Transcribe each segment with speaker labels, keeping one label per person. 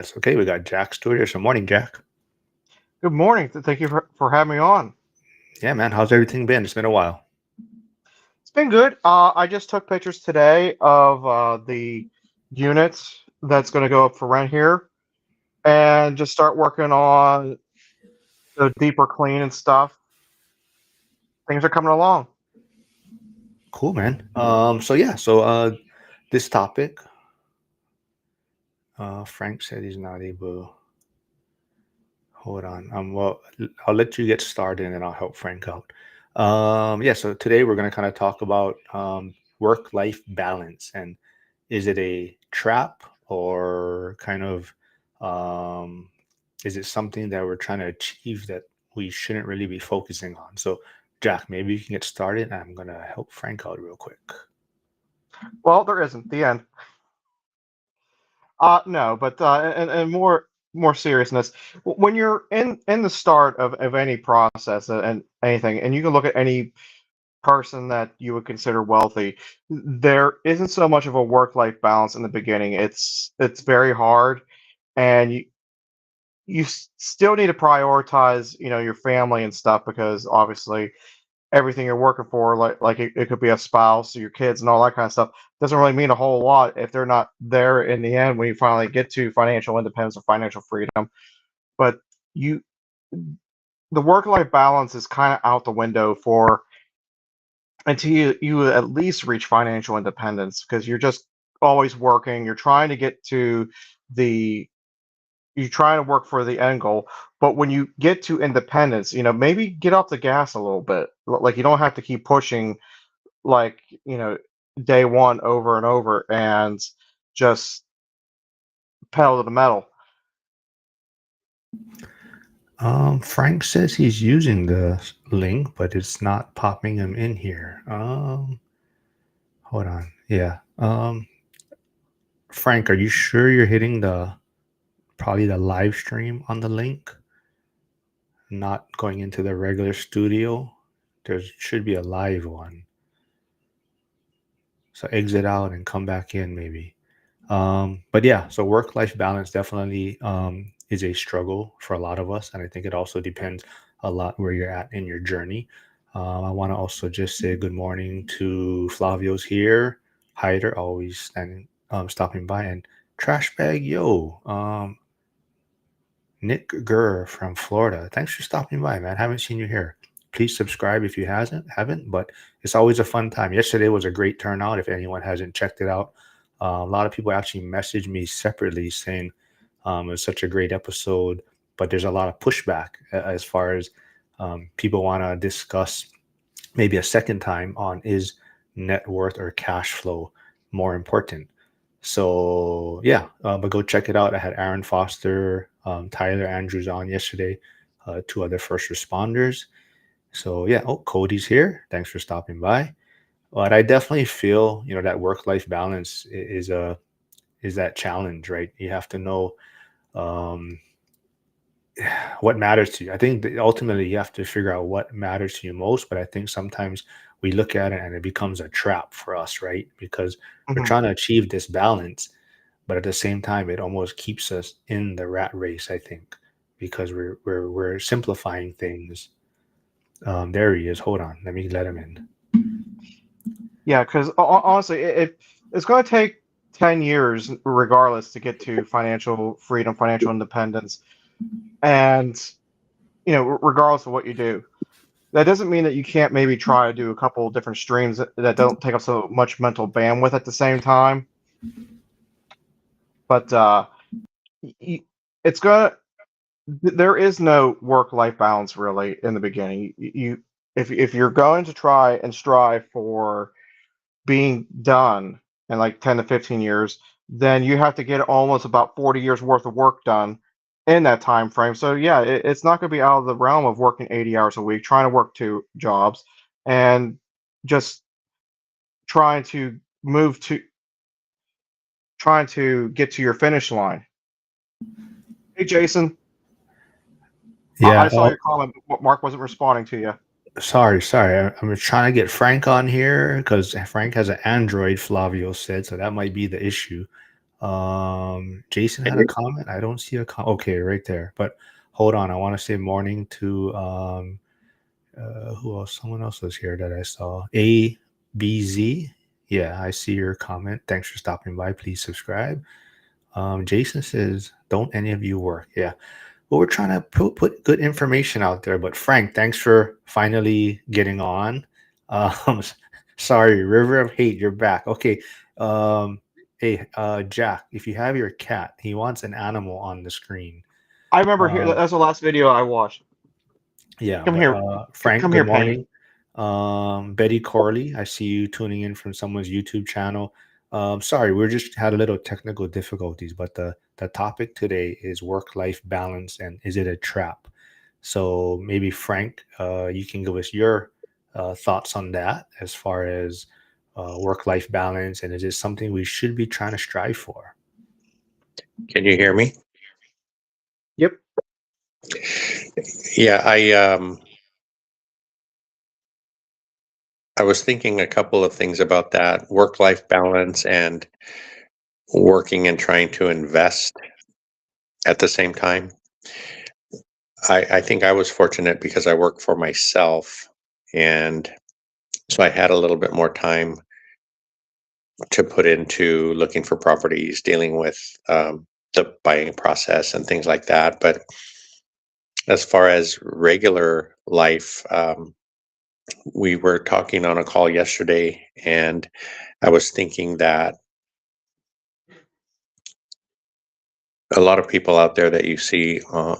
Speaker 1: Yes, okay, we got Jack Stewart here. So morning, Jack.
Speaker 2: Good morning. Thank you for having me on.
Speaker 1: Yeah, man, how's everything been? It's been a while.
Speaker 2: It's been good. I just took pictures today of the unit that's going to go up for rent here and just start working on the deeper clean and stuff. Things are coming along.
Speaker 1: Cool, man. So this topic, Frank said he's not able. Hold on. Well, I'll let you get started and then I'll help Frank out. Yeah, so today we're going to kind of talk about work-life balance and is it a trap or kind of um, is it something that we're trying to achieve that we shouldn't really be focusing on? So, Jack, maybe you can get started and I'm going to help Frank out real quick.
Speaker 2: Well, there isn't the end. No, but and more seriousness. When you're in the start of any process and anything, and you can look at any person that you would consider wealthy, there isn't so much of a work-life balance in the beginning. It's very hard, and you still need to prioritize, your family and stuff because obviously everything you're working for, like it could be a spouse or your kids and all that kind of stuff, doesn't really mean a whole lot if they're not there in the end when you finally get to financial independence or financial freedom. But you, the work-life balance is kind of out the window for until you at least reach financial independence because you're just always working. You're trying to get to the you're trying to work for the end goal. But when you get to independence, maybe get off the gas a little bit. Like you don't have to keep pushing like, day one over and over and just pedal to the metal.
Speaker 1: Frank says he's using the link, but it's not popping him in here. Hold on. Yeah. Frank, are you sure you're hitting the probably the live stream on the link, not going into the regular studio? There should be a live one. So exit out and come back in maybe. But yeah, so work-life balance definitely is a struggle for a lot of us, and I think it also depends a lot where you're at in your journey. I want to also just say good morning to Flavio's here, Hyder always standing, stopping by, and Trash Bag Yo, Nick Gurr from Florida. Thanks for stopping by, man. Haven't seen you here. Please subscribe if you haven't, but it's always a fun time. Yesterday was a great turnout. If anyone hasn't checked it out, a lot of people actually messaged me separately saying it was such a great episode, but there's a lot of pushback as far as people want to discuss maybe a second time on is net worth or cash flow more important. So yeah, but go check it out. I had Aaron Foster, Tyler Andrews on yesterday, two other first responders. So yeah, oh, Cody's here. Thanks for stopping by. But I definitely feel, that work-life balance is that challenge, right? You have to know um, what matters to you. I think that ultimately you have to figure out what matters to you most. But I think sometimes we look at it and it becomes a trap for us, right? Because we're
Speaker 2: Mhm.
Speaker 1: trying to achieve this balance, but at the same time, it almost keeps us in the rat race. I think because we're simplifying things. There he is. Hold on, let me let him in.
Speaker 2: Yeah, because honestly, it's going to take 10 years regardless to get to financial freedom, financial independence. And, regardless of what you do. That doesn't mean that you can't maybe try to do a couple of different streams that don't take up so much mental bandwidth at the same time. But it's gonna. There is no work-life balance really in the beginning. If you're going to try and strive for being done in like 10 to 15 years, then you have to get almost about 40 years worth of work done in that time frame. So yeah, it's not going to be out of the realm of working 80 hours a week, trying to work two jobs, and just trying to move to trying to get to your finish line. Hey, Jason, I
Speaker 1: Yeah.
Speaker 2: saw your comment, but Mark wasn't responding to you.
Speaker 1: Sorry. I'm trying to get Frank on here because Frank has an Android. Flavio said so that might be the issue. Jason had a comment. I don't see a comment. Okay, right there. But hold on. I want to say morning to who else? Someone else was here that I saw. ABZ. Yeah, I see your comment. Thanks for stopping by. Please subscribe. Jason says, "Don't any of you work?" Yeah. Well, we're trying to put good information out there. But Frank, thanks for finally getting on. Um, sorry, River of Hate, you're back. Okay. Um, hey, Jack, if you have your cat, he wants an animal on the screen.
Speaker 2: I remember here.
Speaker 1: Uh,
Speaker 2: That's the last video I watched.
Speaker 1: yeah,
Speaker 2: Come
Speaker 1: but
Speaker 2: here,
Speaker 1: Frank,
Speaker 2: come
Speaker 1: good
Speaker 2: here, Pain.
Speaker 1: morning. Betty Corley, I see you tuning in from someone's YouTube channel. Sorry, we just had a little technical difficulties, but the topic today is work-life balance and is it a trap? So maybe Frank, you can give us your thoughts on that as far as work-life balance, and is it something we should be trying to strive for?
Speaker 3: Can you hear me?
Speaker 2: Yep.
Speaker 3: Yeah, I was thinking a couple of things about that work-life balance and working and trying to invest at the same time. I think I was fortunate because I work for myself, and so I had a little bit more time to put into looking for properties, dealing with the buying process and things like that. But as far as regular life, we were talking on a call yesterday, and I was thinking that a lot of people out there that you see on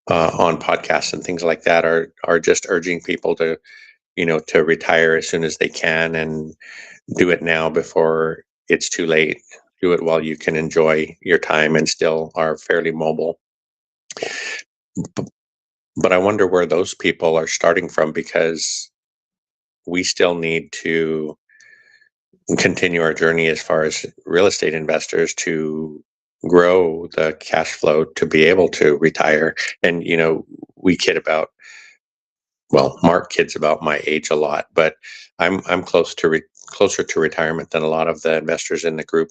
Speaker 3: podcasts and things like that are just urging people to, to retire as soon as they can and do it now before it's too late. Do it while you can enjoy your time and still are fairly mobile. But I wonder where those people are starting from, because we still need to continue our journey as far as real estate investors to grow the cash flow to be able to retire. And we kid about, well, Mark kids about my age a lot, but I'm closer to retirement than a lot of the investors in the group.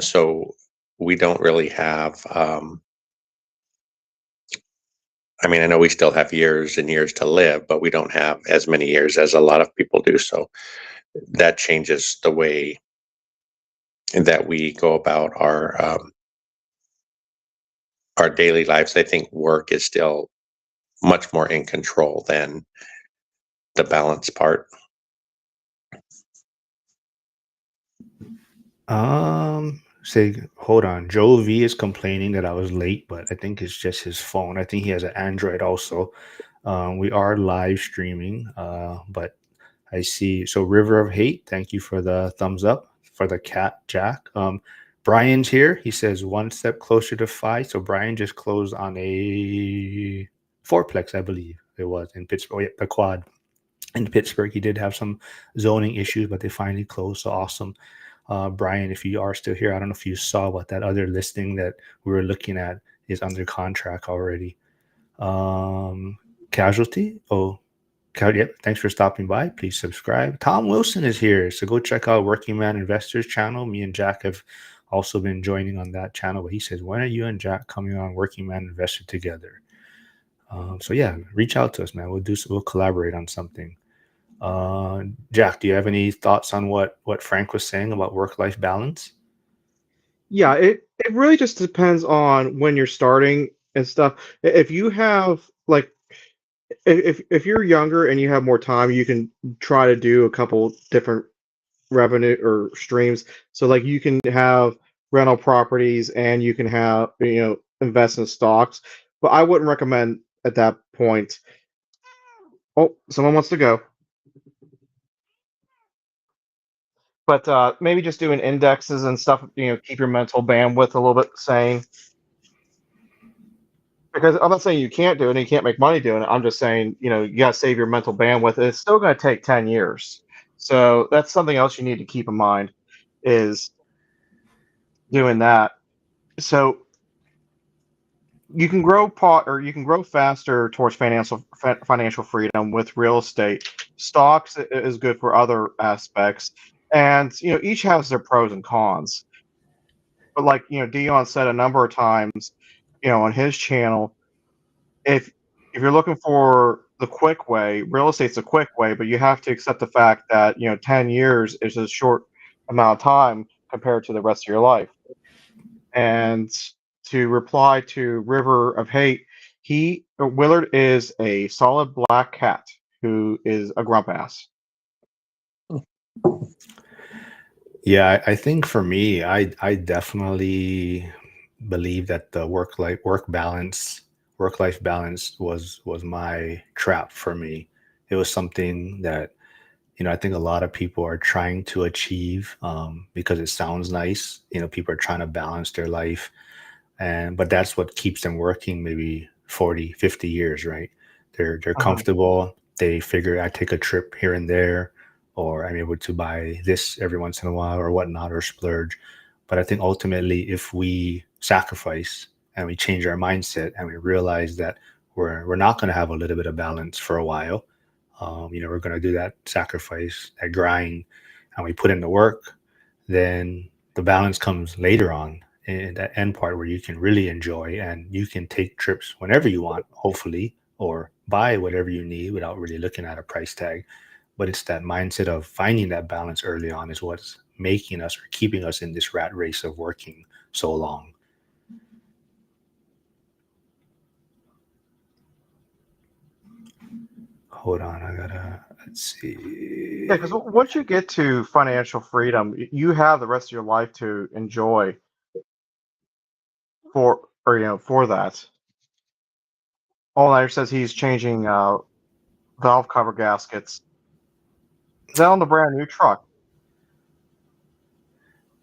Speaker 3: So we don't really have I mean, I know we still have years and years to live, but we don't have as many years as a lot of people do. So that changes the way that we go about our daily lives. I think work is still much more in control than the balance part.
Speaker 1: Say, hold on. Joe V is complaining that I was late, but I think it's just his phone. I think he has an Android also. We are live streaming, but I see. So, River of Hate, thank you for the thumbs up for the cat, Jack. Brian's here. He says one step closer to five. So, Brian just closed on a fourplex, I believe it was in Pittsburgh. Oh, yeah, the quad in Pittsburgh. He did have some zoning issues, but they finally closed. So, awesome. Brian, if you are still here, I don't know if you saw what that other listing that we were looking at is under contract already. Casualty. Oh, yep. Thanks for stopping by. Please subscribe. Tom Wilson is here, so go check out Working Man Investors channel. Me and Jack have also been joining on that channel. But he says, when are you and Jack coming on Working Man Investor together? So yeah, reach out to us, man. We'll collaborate on something. Jack, do you have any thoughts on what Frank was saying about work-life balance?
Speaker 2: Yeah, it really just depends on when you're starting and stuff. If you have like if you're younger and you have more time, you can try to do a couple different revenue or streams. So like you can have rental properties and you can have invest in stocks. But I wouldn't recommend at that point. Oh, someone wants to go. But maybe just doing indexes and stuff, keep your mental bandwidth a little bit sane. Because I'm not saying you can't do it and you can't make money doing it. I'm just saying, you got to save your mental bandwidth. It's still going to take 10 years. So that's something else you need to keep in mind is doing that. So you can grow you can grow faster towards financial freedom with real estate. Stocks is good for other aspects. and each has their pros and cons. But like Dion said a number of times, on his channel, if you're looking for the quick way, real estate's a quick way, but you have to accept the fact that 10 years is a short amount of time compared to the rest of your life. And to reply to River of Hate, Willard is a solid black cat who is a grump ass.
Speaker 1: Yeah, I think for me, I definitely believe that the work life balance was my trap for me. It was something that I think a lot of people are trying to achieve because it sounds nice. People are trying to balance their life, but that's what keeps them working maybe 40, 50 years, right? They're
Speaker 2: Uh-huh.
Speaker 1: comfortable. They figure I take a trip here and there, or I'm able to buy this every once in a while or whatnot, or splurge. But I think ultimately, if we sacrifice and we change our mindset and we realize that we're not going to have a little bit of balance for a while, we're going to do that sacrifice, that grind, and we put in the work, then the balance comes later on in that end part where you can really enjoy and you can take trips whenever you want, hopefully, or buy whatever you need without really looking at a price tag. But it's that mindset of finding that balance early on is what's making us or keeping us in this rat race of working so long. Hold on, let's see.
Speaker 2: Yeah, because once you get to financial freedom, you have the rest of your life to enjoy for that. All Nighter says he's changing valve cover gaskets. Is that on the brand new truck?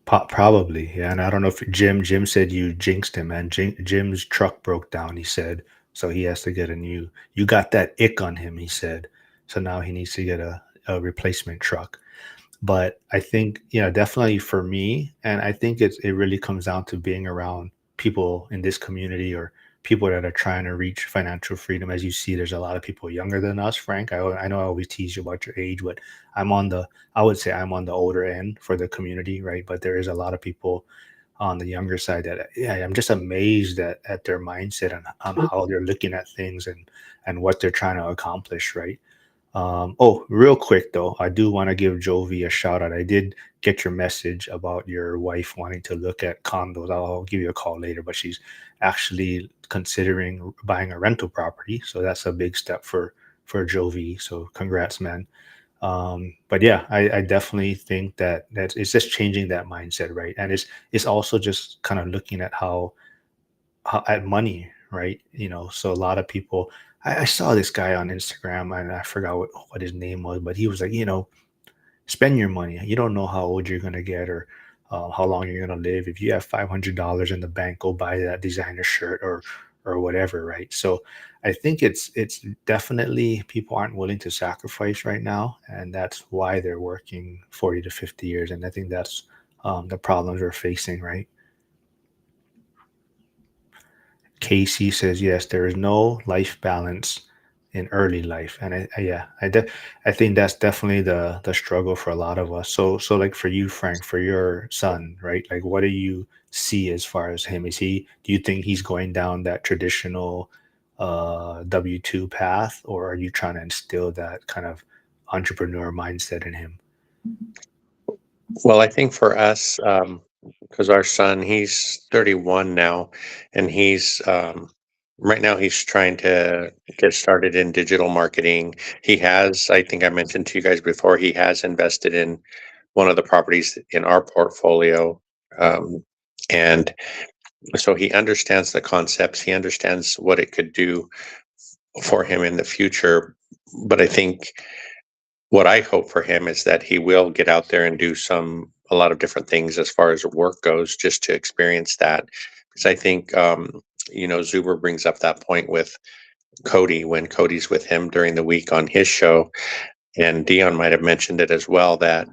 Speaker 1: Probably, yeah. And I don't know if Jim said you jinxed him, and Jim's truck broke down. He said so he has to get a new. You got that ick on him, he said. So now he needs to get a replacement truck. But I think definitely for me, and I think it really comes down to being around people in this community or people that are trying to reach financial freedom. As you see, there's a lot of people younger than us, Frank. I know I always tease you about your age, but I would say I'm on the older end for the community, right? But there is a lot of people on the younger side that, yeah, I'm just amazed at their mindset and on how they're looking at things and what they're trying to accomplish, right? Oh, real quick though, I do want to give Jovi a shout out. I did get your message about your wife wanting to look at condos. I'll give you a call later, but she's actually considering buying a rental property. So that's a big step for Jovi. So congrats, man. But yeah, I definitely think that it's just changing that mindset, right? And it's also just kind of looking at how at money, right? So a lot of people. I saw this guy on Instagram and I forgot what his name was, but he was like, spend your money. You don't know how old you're gonna get or how long you're gonna live. If you have $500 in the bank, go buy that designer shirt or whatever, right? So I think it's definitely people aren't willing to sacrifice right now, and that's why they're working 40 to 50 years. And I think that's the problems we're facing, right? Casey says yes, there is no life balance in early life, and yeah, I think that's definitely the struggle for a lot of us. So like for you, Frank, for your son, right? Like, what do you see as far as him? Do you think he's going down that traditional W-2 path, or are you trying to instill that kind of entrepreneur mindset in him?
Speaker 3: Well, I think for us, because our son, he's 31 now, and he's right now he's trying to get started in digital marketing. He has, I think I mentioned to you guys before, he has invested in one of the properties in our portfolio, and so he understands the concepts. He understands what it could do for him in the future. But I think what I hope for him is that he will get out there and do a lot of different things as far as work goes, just to experience that. Because I think Zuber brings up that point with Cody when Cody's with him during the week on his show, and Dion might have mentioned it as well that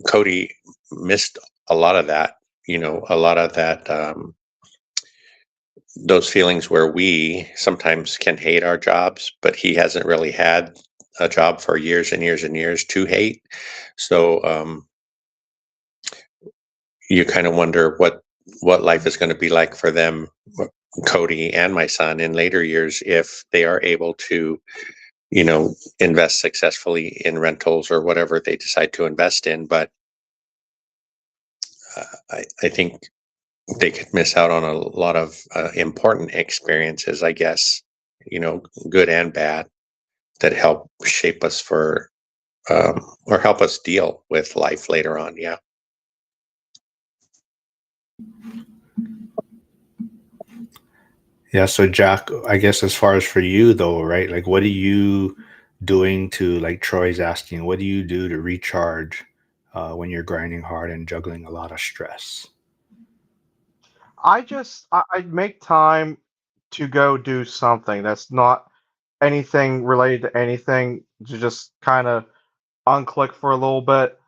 Speaker 3: Cody missed a lot of that. A lot of that. Those feelings where we sometimes can hate our jobs, but he hasn't really had a job for years and years and years to hate. So you kind of wonder what life is going to be like for them, Cody and my son, in later years if they are able to, invest successfully in rentals or whatever they decide to invest in. But I think they could miss out on a lot of important experiences, I guess, good and bad, that help shape us for or help us deal with life later on. Yeah.
Speaker 1: Yeah, so Jack, I guess as far as for you though, right? Like what are you doing to, like Troy's asking, what do you do to recharge when you're grinding hard and juggling a lot of stress?
Speaker 2: I make time to go do something that's not anything related to anything, to just kind of unclick for a little bit.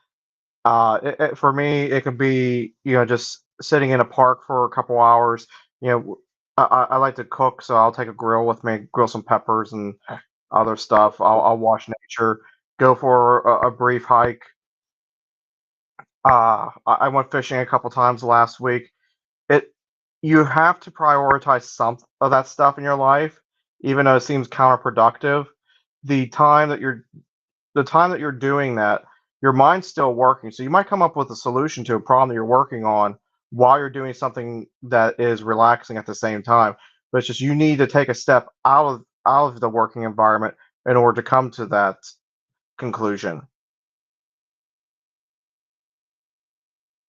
Speaker 2: For me, it could be, just sitting in a park for a couple hours. You know, I like to cook, so I'll take a grill with me, grill some peppers and other stuff. I'll watch nature, go for a brief hike. I went fishing a couple times last week. It You have to prioritize some of that stuff in your life, even though it seems counterproductive. The time that you're the time that you're doing that, your mind's still working. So you might come up with a solution to a problem that you're working on while you're doing something that is relaxing at the same time. But it's just you need to take a step out of the working environment in order to come to that conclusion,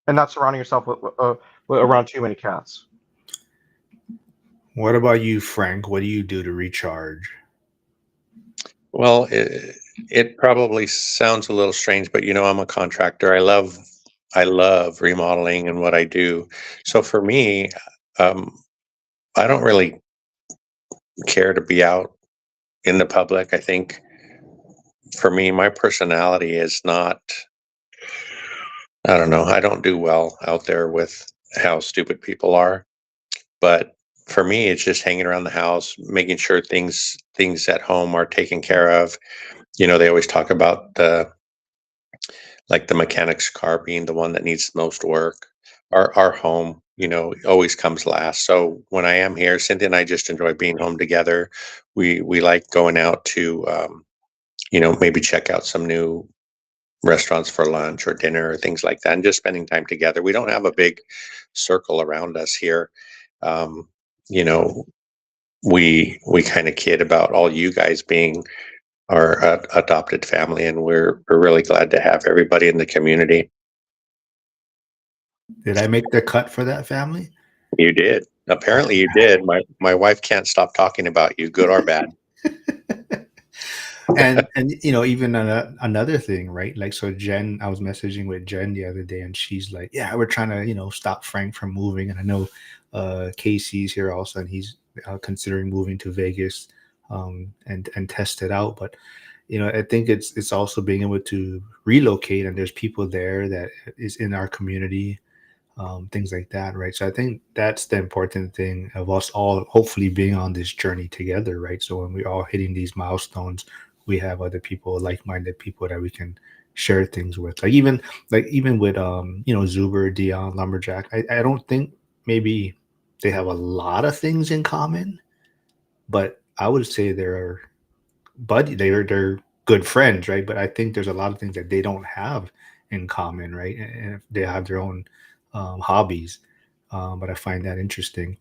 Speaker 2: and not surrounding yourself with around too many cats.
Speaker 1: What about you, Frank? What do you do to recharge?
Speaker 3: Well, it probably sounds a little strange, but I'm a contractor. I love remodeling and what I do. So for me, um, I don't really care to be out in the public. I think for me, my personality is not. I don't know. I don't do well out there with how stupid people are. But for me, it's just hanging around the house, making sure things at home are taken care of. They always talk about the mechanic's car being the one that needs the most work. Our home, always comes last. So when I am here, Cynthia and I just enjoy being home together. We like going out to maybe check out some new restaurants for lunch or dinner or things like that, and just spending time together. We don't have a big circle around us here. Um, you know, we kind of kid about all you guys being our adopted family, and we're really glad to have everybody in the community.
Speaker 1: Did I make the cut for that family?
Speaker 3: You did. Apparently, you did. My wife can't stop talking about you, good or bad.
Speaker 1: And even another thing, right? Like, so Jen, I was messaging with Jen the other day, and she's like, yeah, we're trying to stop Frank from moving. And I know Casey's here also, and he's considering moving to Vegas, and test it out. But I think it's also being able to relocate, and there's people there that is in our community, things like that, right? So I think that's the important thing of us all hopefully being on this journey together, right? So when we're all hitting these milestones, we have other people, like-minded people that we can share things with. Like even with Zuber, Dion, Lumberjack, I don't think maybe they have a lot of things in common, but I would say they're good friends, right? But I think there's a lot of things that they don't have in common, right? And they have their own hobbies. But I find that interesting.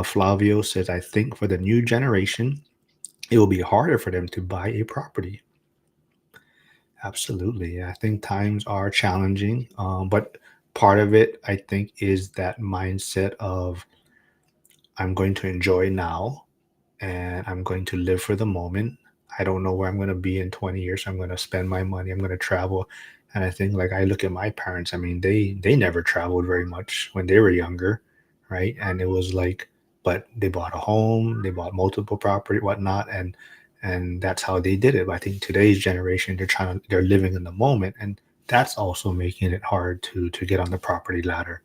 Speaker 1: Flavio says, I think for the new generation, it will be harder for them to buy a property. Absolutely. I think times are challenging. But part of it, I think, is that mindset of I'm going to enjoy now and I'm going to live for the moment. I don't know where I'm going to be in 20 years. So I'm going to spend my money. I'm going to travel. And I think, like, I look at my parents. I mean, they never traveled very much when they were younger, right? And it was like, but they bought a home, they bought multiple property, whatnot, and that's how they did it. But I think today's generation, they're living in the moment, and that's also making it hard to get on the property ladder.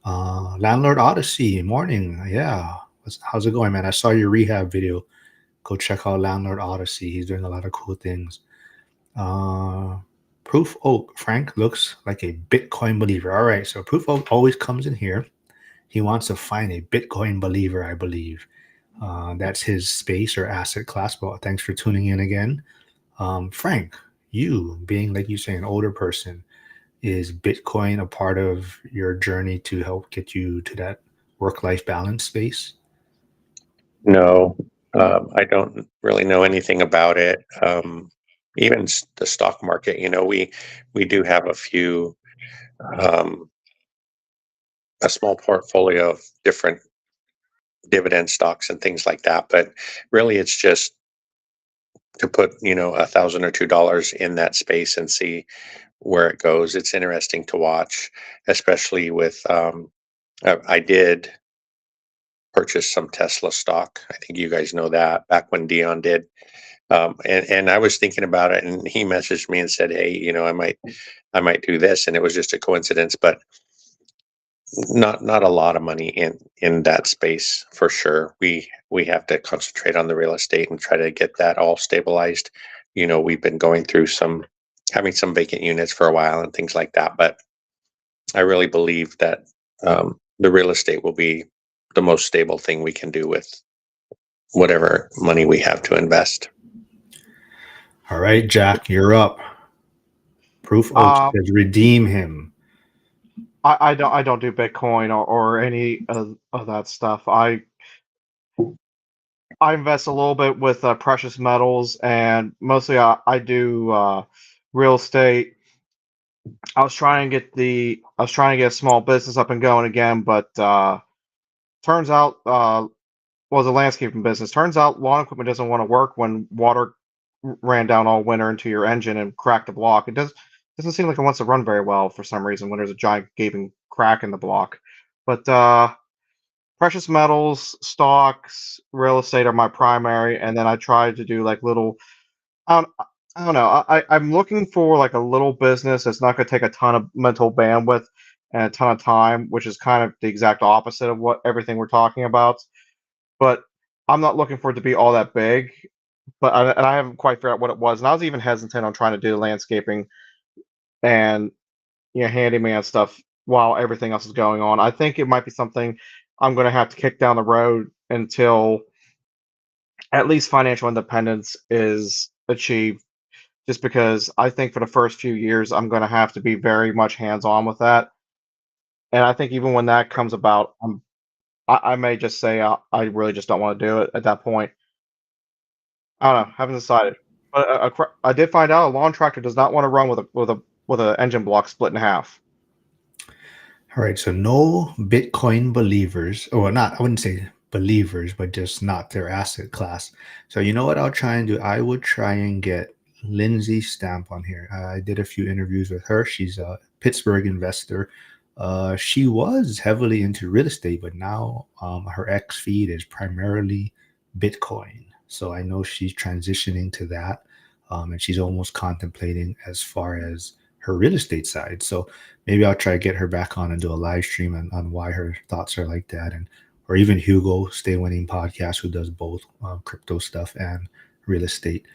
Speaker 1: Landlord Odyssey, morning. Yeah. How's it going, man? I saw your rehab video. Go check out Landlord Odyssey. He's doing a lot of cool things. Proof Oak. Frank looks like a Bitcoin believer. All right, so Proof Oak always comes in here. He wants to find a Bitcoin believer, I believe. That's his space or asset class. But thanks for tuning in again. Frank, you being, like you say, an older person, is Bitcoin a part of your journey to help get you to that work-life balance space?
Speaker 3: No, I don't really know anything about it. Even the stock market, we do have um, a small portfolio of different dividend stocks and things like that. But really, it's just to put $1,000 or $2 in that space and see where it goes. It's interesting to watch, especially with I did purchase some Tesla stock. I think you guys know that back when Dion did. And I was thinking about it, and he messaged me and said, "Hey, I might do this," and it was just a coincidence, but not a lot of money in that space for sure. We have to concentrate on the real estate and try to get that all stabilized. We've been going through having some vacant units for a while and things like that, but I really believe that the real estate will be the most stable thing we can do with whatever money we have to invest.
Speaker 1: All right, Jack, you're up. Proof Oak
Speaker 2: Um,
Speaker 1: says redeem him.
Speaker 2: I don't do Bitcoin or any of that stuff. I invest a little bit with precious metals, and mostly I do real estate. I was trying to get a small business up and going again, but turns out was a landscaping business. Turns out lawn equipment doesn't want to work when water ran down all winter into your engine and cracked the block. It doesn't seem like it wants to run very well for some reason when there's a giant gaping crack in the block. But precious metals, stocks, real estate are my primary, and then I try to do like little. I don't know. I'm looking for like a little business that's not going to take a ton of mental bandwidth and a ton of time, which is kind of the exact opposite of what everything we're talking about. But I'm not looking for it to be all that big. And I haven't quite figured out what it was. And I was even hesitant on trying to do landscaping and handyman stuff while everything else is going on. I think it might be something I'm going to have to kick down the road until at least financial independence is achieved. Just because I think for the first few years I'm going to have to be very much hands on with that. And I think even when that comes about, I may just say I really just don't want to do it at that point. I don't know. Haven't decided. But I did find out a lawn tractor does not want to run with a engine block split in half.
Speaker 1: All right, so no Bitcoin believers, or not, I wouldn't say believers, but just not their asset class. So you know what I'll try and do? I would try and get Lindsay Stamp on here. I did a few interviews with her. She's a Pittsburgh investor. She was heavily into real estate, but now her X feed is primarily Bitcoin. So I know she's transitioning to that, and she's almost contemplating as far as her real estate side. So maybe I'll try to get her back on and do a live stream on why her thoughts are like that, and or even Hugo, Stay Winning Podcast, who does both crypto stuff and real estate.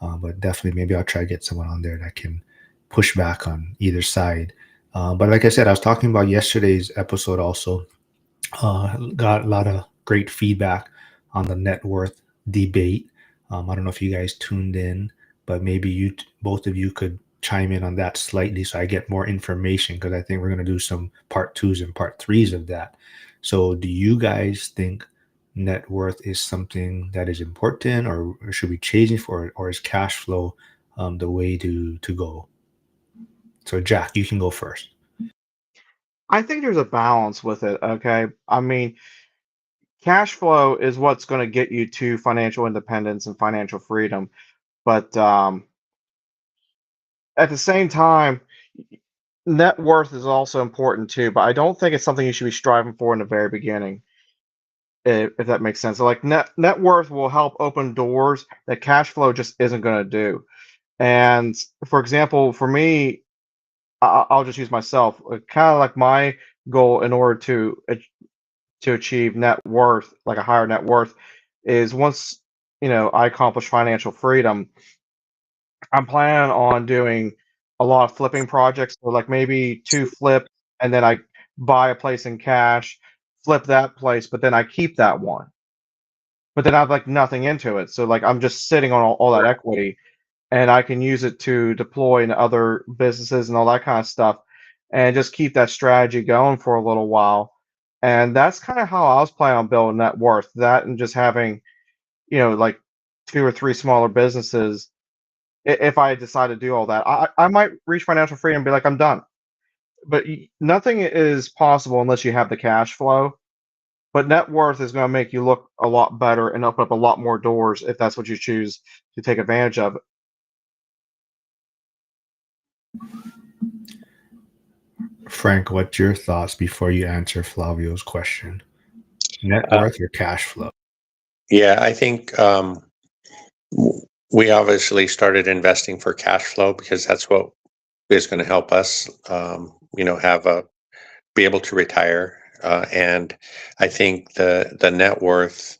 Speaker 1: But definitely, maybe I'll try to get someone on there that can push back on either side. But like I said, I was talking about yesterday's episode also. Got a lot of great feedback on the net worth debate. I don't know if you guys tuned in, but maybe both of you could chime in on that slightly so I get more information, because I think we're going to do some part twos and part threes of that. So, do you guys think net worth is something that is important, or should we change it for it, or is cash flow the way to go? So, Jack, you can go first.
Speaker 2: I think there's a balance with it. Okay, I mean, cash flow is what's going to get you to financial independence and financial freedom, but at the same time, net worth is also important too. But I don't think it's something you should be striving for in the very beginning. If that makes sense. So like net worth will help open doors that cash flow just isn't going to do. And for example, for me, I'll just use myself. Kind of like my goal in order to achieve net worth, like a higher net worth, is once I accomplish financial freedom, I'm planning on doing a lot of flipping projects. So like maybe 2 flip, and then I buy a place in cash, flip that place, but then I keep that one. But then I have like nothing into it. So like I'm just sitting on all that equity, and I can use it to deploy in other businesses and all that kind of stuff, and just keep that strategy going for a little while. And that's kind of how I was planning on building net worth. That and just having, like 2 or 3 smaller businesses. If I decide to do all that, I might reach financial freedom and be like, I'm done. But nothing is possible unless you have the cash flow. But net worth is going to make you look a lot better and open up a lot more doors if that's what you choose to take advantage of.
Speaker 1: Frank, what's your thoughts before you answer Flavio's question? Net worth or cash flow?
Speaker 3: Yeah, I think we obviously started investing for cash flow because that's what is going to help us, be able to retire. And I think the net worth,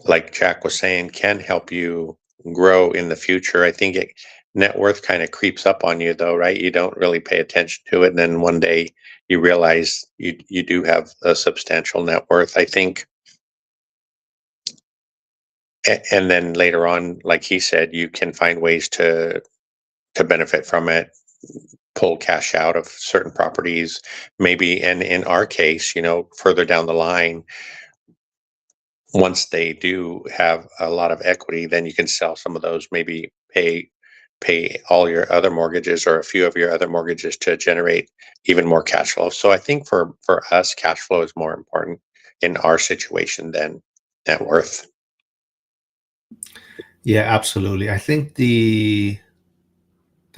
Speaker 3: like Jack was saying, can help you grow in the future. I think net worth kind of creeps up on you, though, right? You don't really pay attention to it, and then one day you realize you do have a substantial net worth. I think. And then later on, like he said, you can find ways to benefit from it, pull cash out of certain properties, maybe. And in our case, further down the line, once they do have a lot of equity, then you can sell some of those, maybe pay all your other mortgages or a few of your other mortgages to generate even more cash flow. So I think for us, cash flow is more important in our situation than net worth.
Speaker 1: Yeah, absolutely. I think the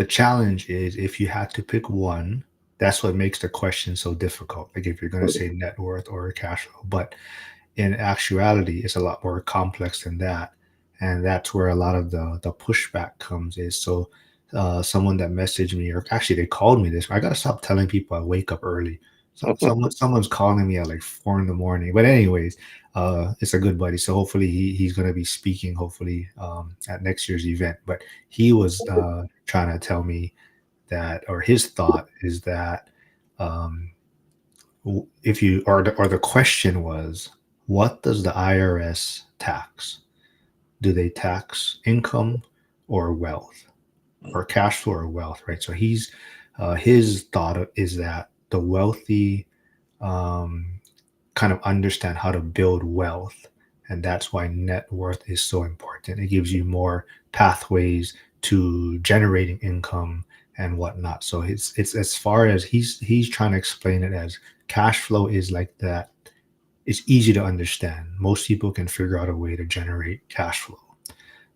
Speaker 1: challenge is if you had to pick one, that's what makes the question so difficult. Like if you're going to say net worth or cash flow, but in actuality, it's a lot more complex than that, and that's where a lot of the pushback comes. Is so someone that messaged me, or actually they called me this. I gotta stop telling people I wake up early. So someone's calling me at like 4 in the morning. But anyways, it's a good buddy. So hopefully he's gonna be speaking. Hopefully at next year's event. But he was trying to tell me that, or his thought is that um, if you or the question was, what does the IRS tax? Do they tax income or wealth, or cash flow or wealth, right? So his thought is that the wealthy um, kind of understand how to build wealth, and that's why net worth is so important. It gives you more pathways to generating income and whatnot. So it's as far as he's trying to explain it as cash flow is like that. It's easy to understand. Most people can figure out a way to generate cash flow,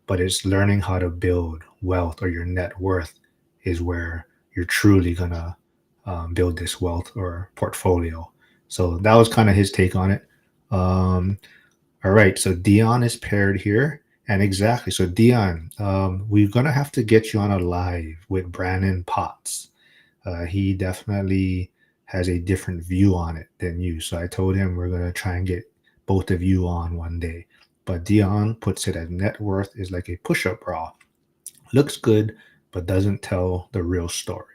Speaker 1: but it's learning how to build wealth, or your net worth is where you're truly gonna build this wealth or portfolio. So that was kind of his take on it. All right, so Dion is paired here, and exactly. So Dion, we're gonna have to get you on a live with Brandon Potts. He definitely has a different view on it than you. So I told him we're gonna try and get both of you on one day. But Dion puts it as net worth is like a push-up bra. Looks good, but doesn't tell the real story.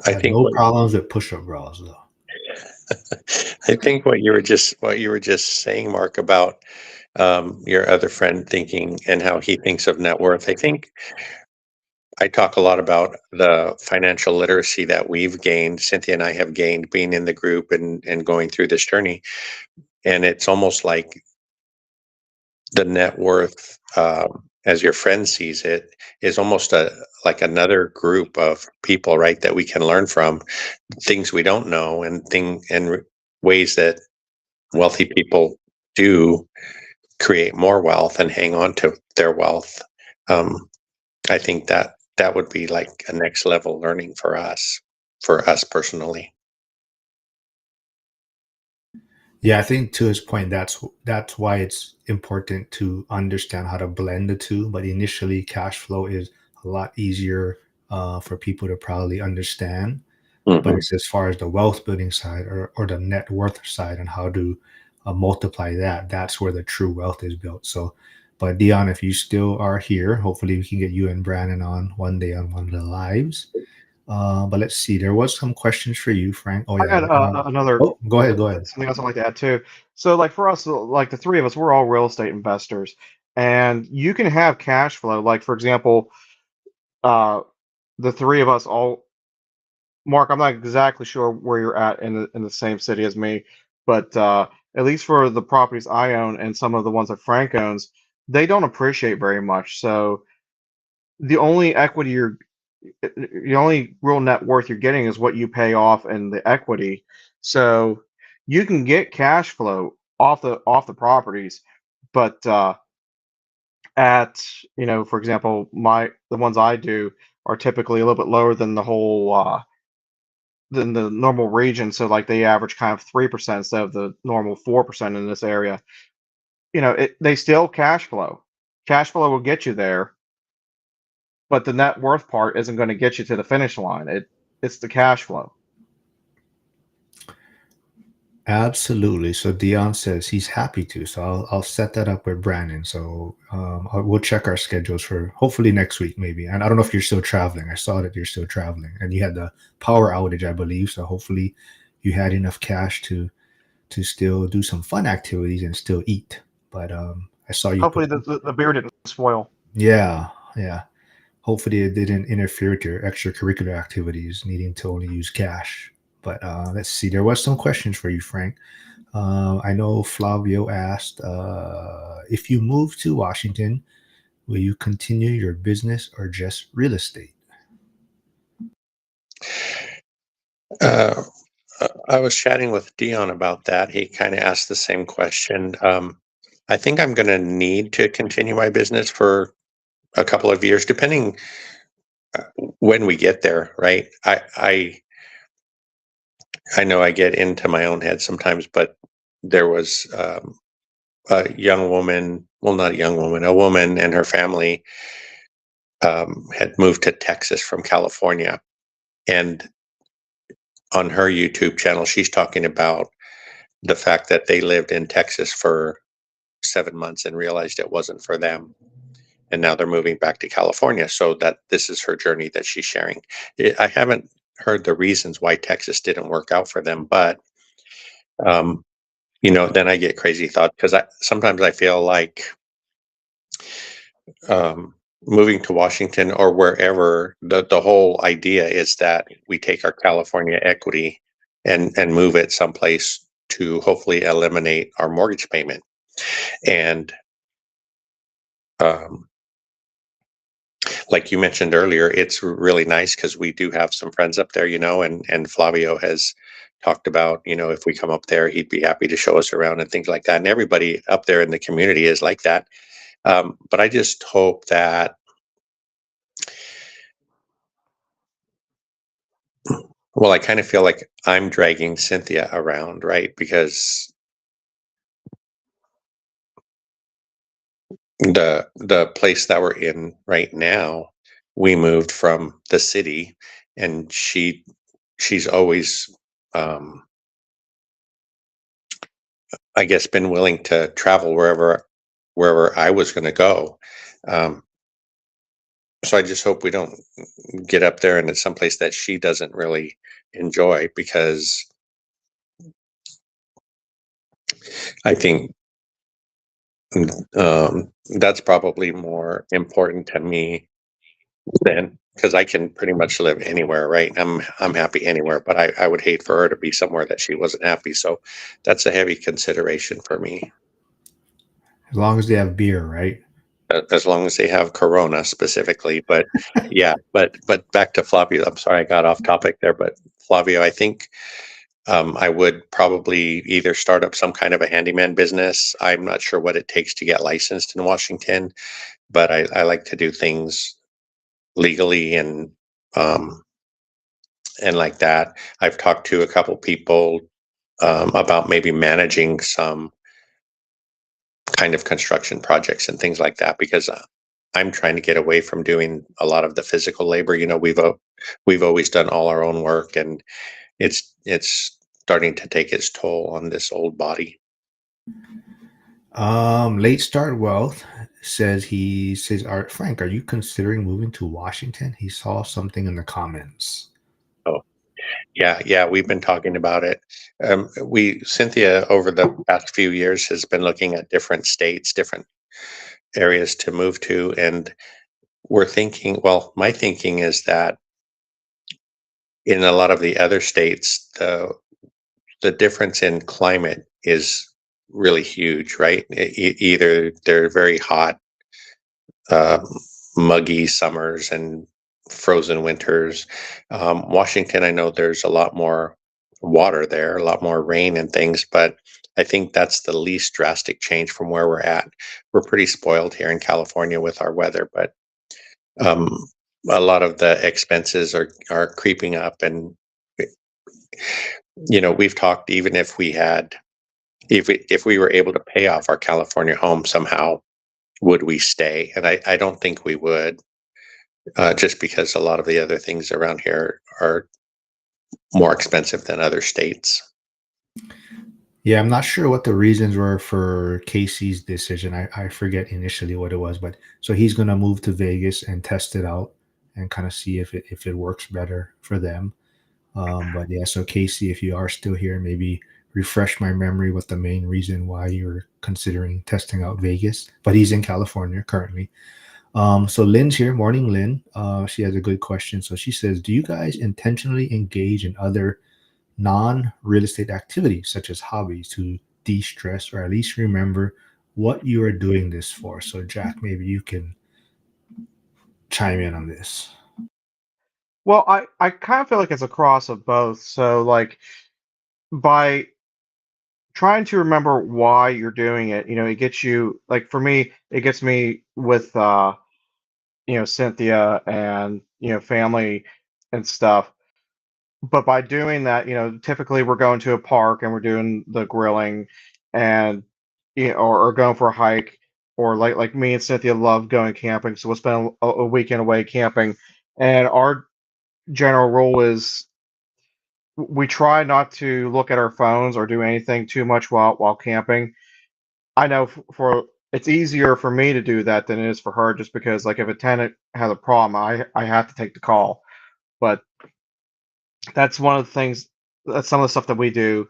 Speaker 3: I think
Speaker 1: no problems with push-up bras though.
Speaker 3: I think what you were just saying, Mark, about your other friend thinking and how he thinks of net worth. I think I talk a lot about the financial literacy that we've gained. Cynthia and I have gained being in the group and going through this journey. And it's almost like the net worth, as your friend sees it, is almost like another group of people, right, that we can learn from, things we don't know, and ways that wealthy people do create more wealth and hang on to their wealth. I think that would be like a next level learning for us personally.
Speaker 1: Yeah, I think to his point, that's why it's important to understand how to blend the two. But initially, cash flow is a lot easier for people to probably understand. But it's as far as the wealth building side, or the net worth side, and how to multiply that. That's where the true wealth is built. So But Dion, if you still are here, hopefully we can get you and Brandon on one day on one of the lives. But let's see. There was some questions for you, Frank. Oh
Speaker 2: I
Speaker 1: yeah.
Speaker 2: got another
Speaker 1: Oh, go ahead. Go ahead.
Speaker 2: something else I'd like to add too. So, like for us, like the three of us, we're all real estate investors, and you can have cash flow. Like for example, uh, the three of us all. Mark, I'm not exactly sure where you're at in the same city as me, but at least for the properties I own and some of the ones that Frank owns, they don't appreciate very much. So the only equity the only real net worth you're getting is what you pay off in the equity. So you can get cash flow off the properties, but at for example, the ones I do are typically a little bit lower than than the normal region. So like they average kind of 3% instead of the normal 4% in this area. They still cash flow. Cash flow will get you there, but the net worth part isn't going to get you to the finish line. It's the cash flow.
Speaker 1: Absolutely. So Dion says he's happy to. So I'll set that up with Brandon. So we'll check our schedules for hopefully next week, maybe. And I don't know if you're still traveling. I saw that you're still traveling, and you had the power outage, I believe. So hopefully you had enough cash to still do some fun activities and still eat. But I saw you
Speaker 2: Hopefully
Speaker 1: put.
Speaker 2: the beer didn't spoil.
Speaker 1: Yeah, yeah. Hopefully it didn't interfere with your extracurricular activities, needing to only use cash. But let's see. There was some questions for you, Frank. I know Flavio asked if you move to Washington, will you continue your business or just real estate?
Speaker 3: Uh, I was chatting with Dion about that. He kind of asked the same question. I think I'm going to need to continue my business for a couple of years, depending when we get there. Right? I know I get into my own head sometimes, but there was a young woman. Well, not a young woman. A woman and her family had moved to Texas from California, and on her YouTube channel, she's talking about the fact that they lived in Texas for 7 months and realized it wasn't for them. And now they're moving back to California. So that this is her journey that she's sharing. I haven't heard the reasons why Texas didn't work out for them, but um, then I get crazy thoughts because sometimes I feel like um, moving to Washington or wherever, the whole idea is that we take our California equity and move it someplace to hopefully eliminate our mortgage payment. And um, like you mentioned earlier, it's really nice because we do have some friends up there, and Flavio has talked about, if we come up there, he'd be happy to show us around and things like that. And everybody up there in the community is like that. But I just hope that, well, I kind of feel like I'm dragging Cynthia around, right? Because the place that we're in right now, we moved from the city, and she's always I guess been willing to travel wherever I was going to go. Um, so I just hope we don't get up there and it's someplace that she doesn't really enjoy, because I think that's probably more important to me than, because I can pretty much live anywhere, right? I'm happy anywhere, but I would hate for her to be somewhere that she wasn't happy. So that's a heavy consideration for me.
Speaker 1: As long as they have beer, right?
Speaker 3: As long as they have Corona specifically. But yeah, but back to Flavio. I'm sorry I got off topic there, but Flavio, I think I would probably either start up some kind of a handyman business. I'm not sure what it takes to get licensed in Washington, but I like to do things legally um, and like that. I've talked to a couple people about maybe managing some kind of construction projects and things like that, because I'm trying to get away from doing a lot of the physical labor. We've always done all our own work, and it's starting to take its toll on this old body.
Speaker 1: Late start wealth says, Frank, are you considering moving to Washington? He saw something in the comments.
Speaker 3: Oh, yeah, we've been talking about it. Cynthia, over the past few years, has been looking at different states, different areas to move to, and we're thinking. Well, my thinking is that in a lot of the other states, the difference in climate is really huge, right? Either they're very hot, uh, muggy summers and frozen winters. Washington, I know there's a lot more water there, a lot more rain and things, but I think that's the least drastic change from where we're at. We're pretty spoiled here in California with our weather, but um, a lot of the expenses are creeping up, and we've talked, even if we were able to pay off our California home somehow, would we stay? And I don't think we would, just because a lot of the other things around here are more expensive than other states.
Speaker 1: Yeah, I'm not sure what the reasons were for Casey's decision. I forget initially what it was, but so he's going to move to Vegas and test it out and kind of see if it works better for them. But yeah, so Casey, if you are still here, maybe refresh my memory what the main reason why you're considering testing out Vegas. But he's in California currently. So Lynn's here. Morning, Lynn. She has a good question. So she says, do you guys intentionally engage in other non-real estate activities such as hobbies to de-stress or at least remember what you are doing this for? So Jack, maybe you can chime in on this.
Speaker 2: Well, I kind of feel like it's a cross of both. So, like, by trying to remember why you're doing it, it gets you, like, for me, it gets me with, Cynthia and, family and stuff. But by doing that, typically we're going to a park and we're doing the grilling and, or going for a hike, or like me and Cynthia love going camping. So we'll spend a weekend away camping. And our general rule is we try not to look at our phones or do anything too much while camping. I know for it's easier for me to do that than it is for her, just because like if a tenant has a problem, I have to take the call. But that's one of the things. That's some of the stuff that we do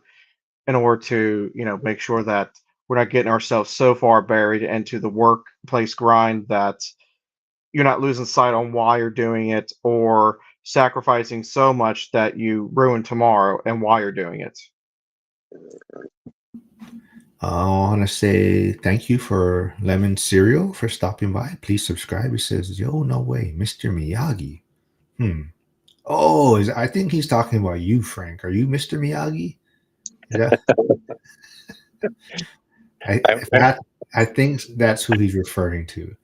Speaker 2: in order to make sure that we're not getting ourselves so far buried into the workplace grind that you're not losing sight on why you're doing it, or sacrificing so much that you ruin tomorrow and why you're doing it.
Speaker 1: I want to say thank you for Lemon Cereal for stopping by. Please subscribe. He says, yo, no way, Mr. Miyagi. Oh, I think he's talking about you, Frank. Are you Mr. Miyagi? Yeah.
Speaker 3: I'm,
Speaker 1: I think that's who he's referring to.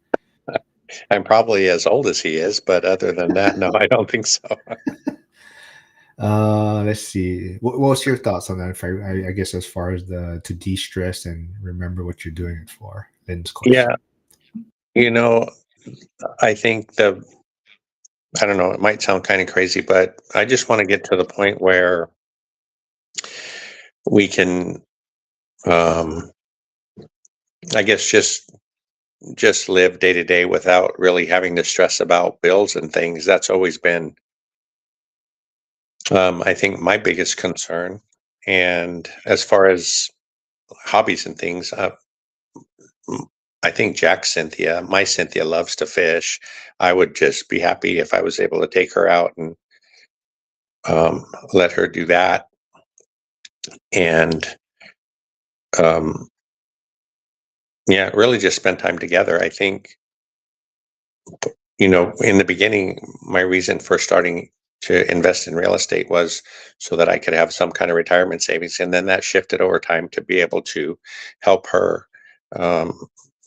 Speaker 3: I'm probably as old as he is, but other than that, no, I don't think so.
Speaker 1: Let's see. What's your thoughts on that, Frank? I guess as far as to de-stress and remember what you're doing it for. Lynn's question.
Speaker 3: Yeah, I think I don't know, it might sound kind of crazy, but I just want to get to the point where we can, I guess, just live day to day without really having to stress about bills and things. That's always been, I think, my biggest concern. And as far as hobbies and things, I think my Cynthia loves to fish. I would just be happy if I was able to take her out and let her do that. And yeah, really just spend time together. I think, in the beginning, my reason for starting to invest in real estate was so that I could have some kind of retirement savings. And then that shifted over time to be able to help her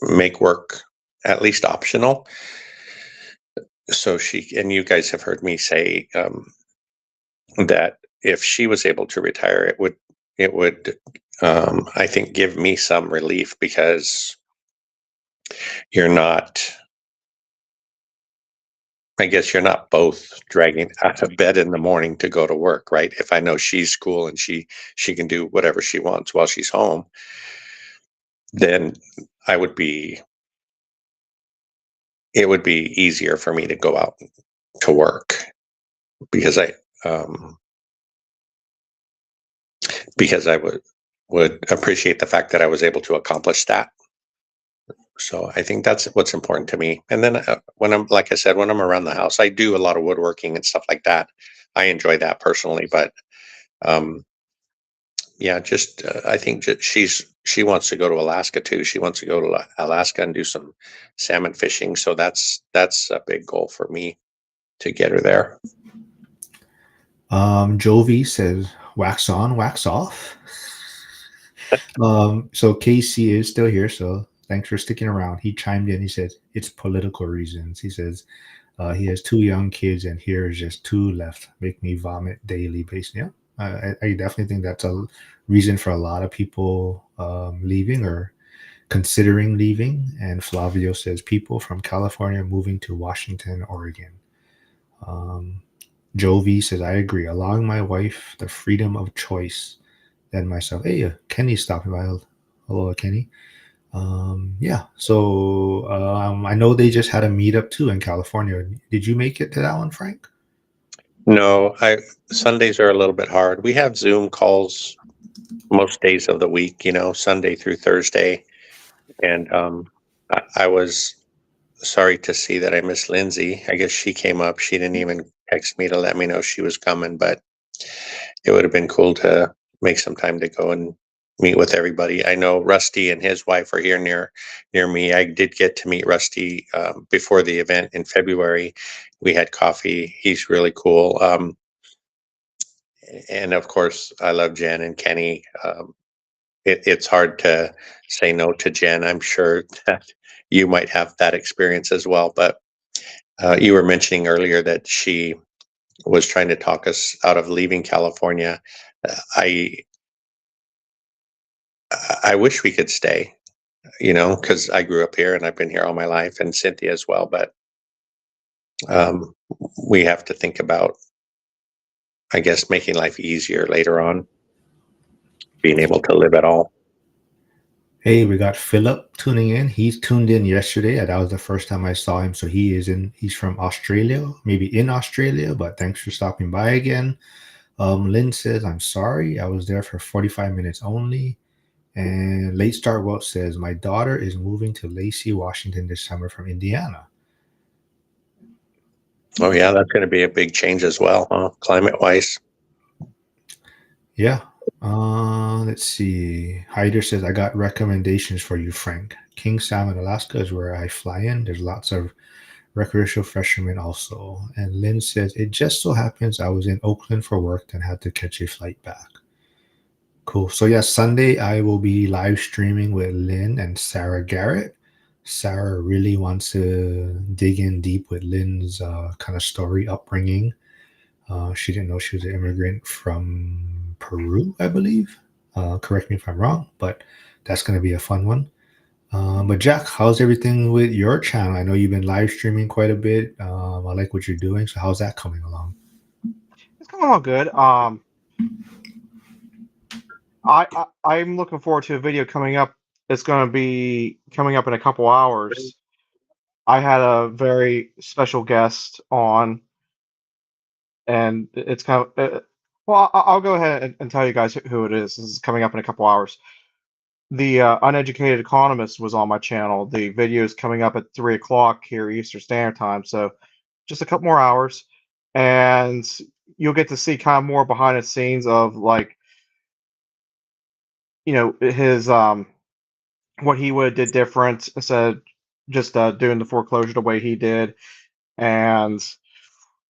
Speaker 3: make work at least optional. So and you guys have heard me say that if she was able to retire, it would, I think, give me some relief, because you're not, I guess you're not both dragging out of bed in the morning to go to work, right? If I know she's cool and she can do whatever she wants while she's home, then I would be it would be easier for me to go out to work because I would appreciate the fact that I was able to accomplish that. So I think that's what's important to me. And then when I'm, like I said, when I'm around the house, I do a lot of woodworking and stuff like that. I enjoy that personally, but um, yeah, just I think that she wants to go to Alaska too. She wants to go to Alaska and do some salmon fishing. So that's a big goal for me to get her there.
Speaker 1: Jovi says, wax on, wax off. So Casey is still here, so thanks for sticking around. He chimed in. He says it's political reasons. He says he has 2 young kids, and here is just 2 left. Make me vomit daily. Basically, yeah. I definitely think that's a reason for a lot of people leaving or considering leaving. And Flavio says people from California moving to Washington, Oregon. Jovi says, I agree. Allowing my wife the freedom of choice than myself. Hey, Kenny's stopping by. Hello, Kenny. Yeah. So I know they just had a meetup too in California. Did you make it to that one, Frank?
Speaker 3: No, Sundays are a little bit hard. We have Zoom calls most days of the week, Sunday through Thursday. And I was sorry to see that I missed Lindsay. I guess she came up. She didn't even text me to let me know she was coming, but it would have been cool to make some time to go and meet with everybody. I know Rusty and his wife are here near me. I did get to meet Rusty before the event in February. We had coffee. He's really cool. And of course, I love Jen and Kenny. It's hard to say no to Jen. I'm sure that you might have that experience as well. But you were mentioning earlier that she was trying to talk us out of leaving California. I wish we could stay, because I grew up here and I've been here all my life, and Cynthia as well. But we have to think about, I guess, making life easier later on, being able to live at all.
Speaker 1: Hey, we got Philip tuning in. He's tuned in yesterday. That was the first time I saw him. So he's from Australia, maybe in Australia, but thanks for stopping by again. Lynn says, I'm sorry. I was there for 45 minutes only. And Late Start Welch says, my daughter is moving to Lacey, Washington this summer from Indiana.
Speaker 3: Oh, yeah, that's going to be a big change as well, huh? Climate-wise.
Speaker 1: Yeah. Let's see. Hyder says, I got recommendations for you, Frank. King Salmon, Alaska is where I fly in. There's lots of recreational fishermen also. And Lynn says, it just so happens I was in Oakland for work and had to catch a flight back. Cool. So yeah, Sunday I will be live streaming with Lynn and Sarah Garrett. Sarah really wants to dig in deep with Lynn's kind of story, upbringing. She didn't know she was an immigrant from Peru, I believe. Correct me if I'm wrong, but that's going to be a fun one. But Jack, how's everything with your channel? I know you've been live streaming quite a bit. I like what you're doing. So how's that coming along?
Speaker 2: It's going all good. I'm looking forward to a video coming up. It's going to be coming up in a couple hours. I had a very special guest on, and it's kind of well. I'll go ahead and tell you guys who it is. This is coming up in a couple hours. The Uneducated Economist was on my channel. The video is coming up at 3 o'clock here Eastern Standard Time, so just a couple more hours, and you'll get to see kind of more behind the scenes of his what he would have did different instead of just doing the foreclosure the way he did, and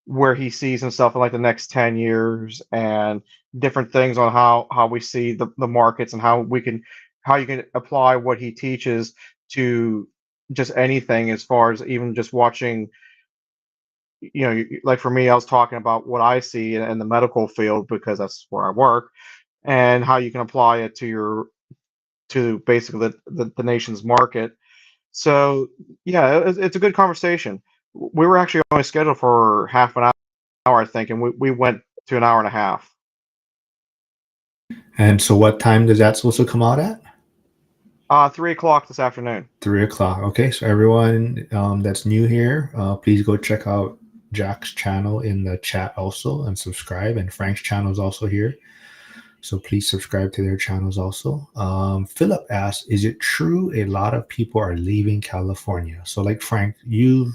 Speaker 2: where he sees himself in like the next 10 years, and different things on how we see the markets, and how you can apply what he teaches to just anything, as far as even just watching. Like for me, I was talking about what I see in the medical field because that's where I work, and how you can apply it to basically the nation's market. So yeah, it's a good conversation. We were actually only scheduled for half an hour, I think, and we went to an hour and a half.
Speaker 1: And so what time does that supposed to come out at?
Speaker 2: 3 o'clock this afternoon.
Speaker 1: 3 o'clock. Okay, so everyone that's new here, please go check out Jack's channel in the chat also and subscribe. And Frank's channel is also here, so please subscribe to their channels also. Philip asks, "Is it true a lot of people are leaving California?" So, like Frank, you've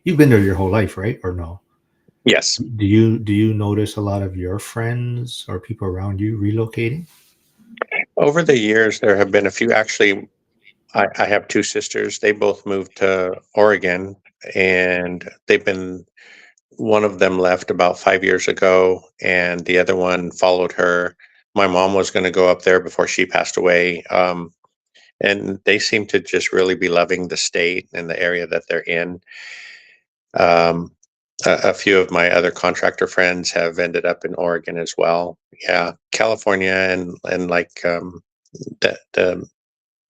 Speaker 1: been there your whole life, right? Or no?
Speaker 3: Yes.
Speaker 1: Do you notice a lot of your friends or people around you relocating?
Speaker 3: Over the years, there have been a few. Actually, I have two sisters. They both moved to Oregon, and they've been. One of them left about 5 years ago, and the other one followed her. My mom was going to go up there before she passed away, and they seem to just really be loving the state and the area that they're in. Um, a few of my other contractor friends have ended up in Oregon as well. Yeah, California and like the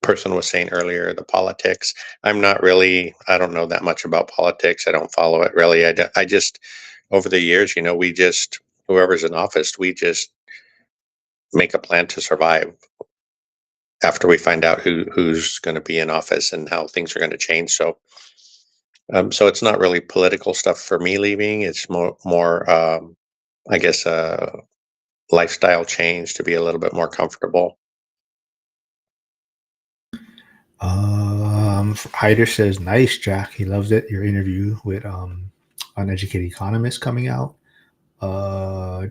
Speaker 3: person was saying earlier, the politics. I'm not really. I don't know that much about politics. I don't follow it really. I just over the years, we just whoever's in office, we just make a plan to survive after we find out who's going to be in office and how things are going to change. So it's not really political stuff for me leaving. It's more I guess, lifestyle change to be a little bit more comfortable.
Speaker 1: Hyder says, "Nice, Jack. He loves it. Your interview with uneducated economist coming out."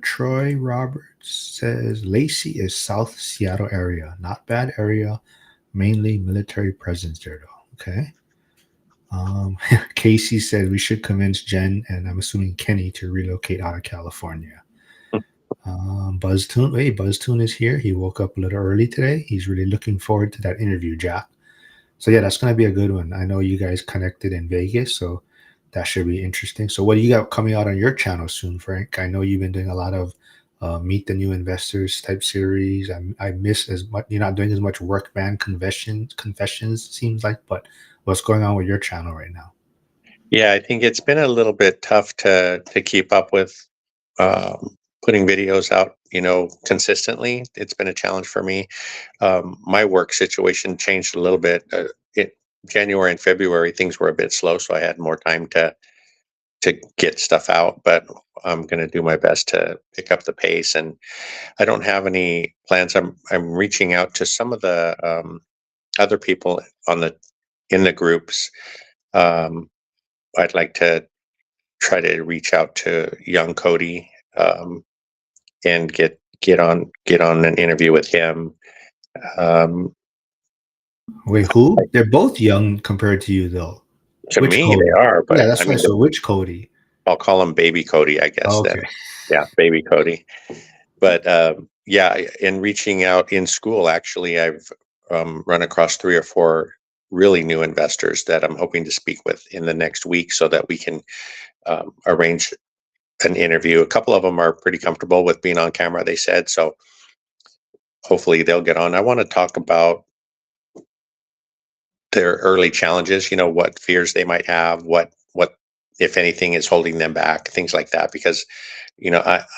Speaker 1: Troy Roberts says, "Lacey is South Seattle area, not bad area, mainly military presence there though." Okay. Casey said we should convince Jen and I'm assuming Kenny to relocate out of California. Buzztoon, hey, Buzztoon is here. He woke up a little early today. He's really looking forward to that interview, Jack. So yeah, that's going to be a good one. I know you guys connected in Vegas, so that should be interesting. So what do you got coming out on your channel soon, Frank? I know you've been doing a lot of meet the new investors type series. I miss as much. You're not doing as much workman confessions seems like, but what's going on with your channel right now?
Speaker 3: Yeah, I think it's been a little bit tough to keep up with putting videos out, consistently. It's been a challenge for me. My work situation changed a little bit. In January and February, things were a bit slow, so I had more time to get stuff out. But I'm going to do my best to pick up the pace, and I don't have any plans. I'm reaching out to some of the other people in the groups. I'd like to try to reach out to young Cody, and get on an interview with him.
Speaker 1: Wait, who? They're both young compared to you, though.
Speaker 3: To
Speaker 1: Which
Speaker 3: me,
Speaker 1: Cody?
Speaker 3: they are, but
Speaker 1: Yeah, that's
Speaker 3: I
Speaker 1: right.
Speaker 3: mean,
Speaker 1: So which Cody?
Speaker 3: I'll call him Baby Cody, I guess.
Speaker 1: Okay.
Speaker 3: Then, yeah, Baby Cody. But yeah, in reaching out in school, actually, I've run across 3 or 4 really new investors that I'm hoping to speak with in the next week, so that we can arrange an interview. A couple of them are pretty comfortable with being on camera, they said, so hopefully they'll get on. I want to talk about their early challenges, what fears they might have, what if anything is holding them back, things like that, because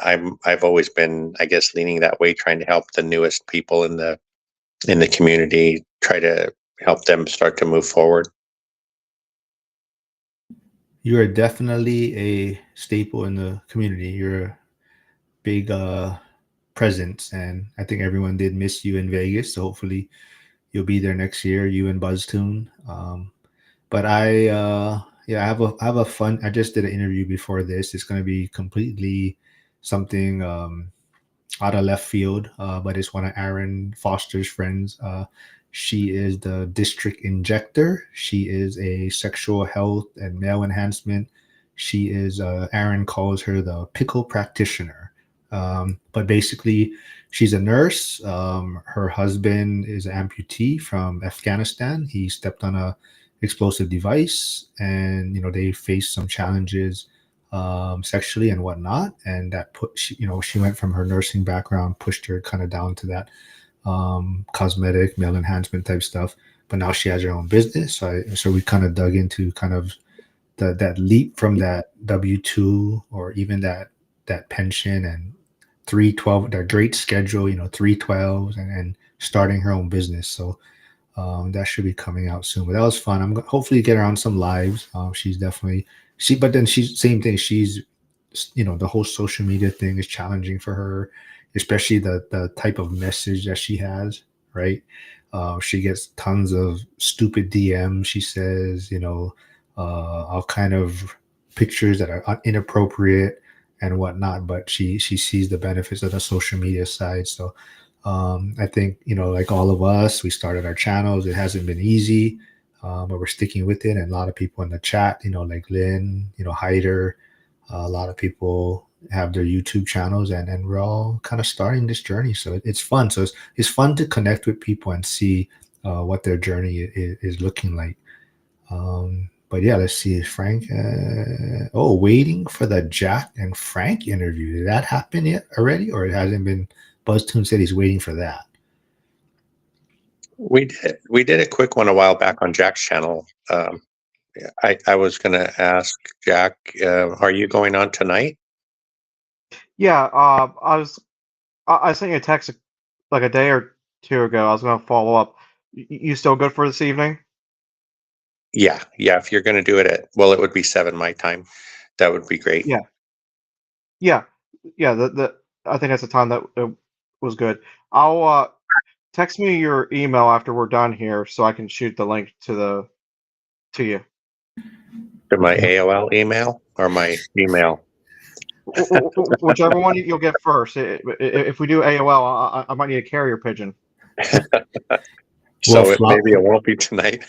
Speaker 3: I've always been, I guess, leaning that way, trying to help the newest people in the community, try to help them start to move forward.
Speaker 1: You are definitely a staple in the community. You're a big presence, and I think everyone did miss you in Vegas. So hopefully you'll be there next year, you and Buzztoon. But yeah, I have a fun. I just did an interview before this. It's going to be completely something out of left field, but it's one of Aaron Foster's friends. She is the district injector. She is a sexual health and male enhancement. She is, Aaron calls her the pickle practitioner. But basically, she's a nurse. Her husband is an amputee from Afghanistan. He stepped on a explosive device, and they faced some challenges sexually and whatnot, and that she went from her nursing background, pushed her kind of down to that cosmetic male enhancement type stuff, but now she has her own business. So we kind of dug into kind of that leap from that W-2 or even that pension and 312, that great schedule, 312s, and starting her own business. So That should be coming out soon. But that was fun. Hopefully get her on some lives. She's definitely but then she's same thing. She's the whole social media thing is challenging for her, especially the type of message that she has. Right, she gets tons of stupid DMs. She says, all kind of pictures that are inappropriate and whatnot. But she sees the benefits of the social media side. So I think, like all of us, we started our channels. It hasn't been easy, but we're sticking with it. And a lot of people in the chat, like Lynn, Hyder, a lot of people have their YouTube channels, and we're all kind of starting this journey. So it's fun. So it's fun to connect with people and see what their journey is looking like. But yeah, let's see. Frank, waiting for the Jack and Frank interview. Did that happen yet already, or it hasn't been? BuzzTune said he's waiting for that.
Speaker 3: We did a quick one a while back on Jack's channel. I was going to ask Jack, are you going on tonight?
Speaker 2: Yeah, I sent you a text like a day or two ago. I was going to follow up. You still good for this evening?
Speaker 3: Yeah. If you're going to do it it would be 7 my time. That would be great.
Speaker 2: Yeah. I think that's the time that it was good. I'll text me your email after we're done here, so I can shoot the link to you.
Speaker 3: To my AOL email or my email?
Speaker 2: Whichever one you'll get first. If we do AOL, I might need a carrier pigeon.
Speaker 3: So maybe it won't be tonight.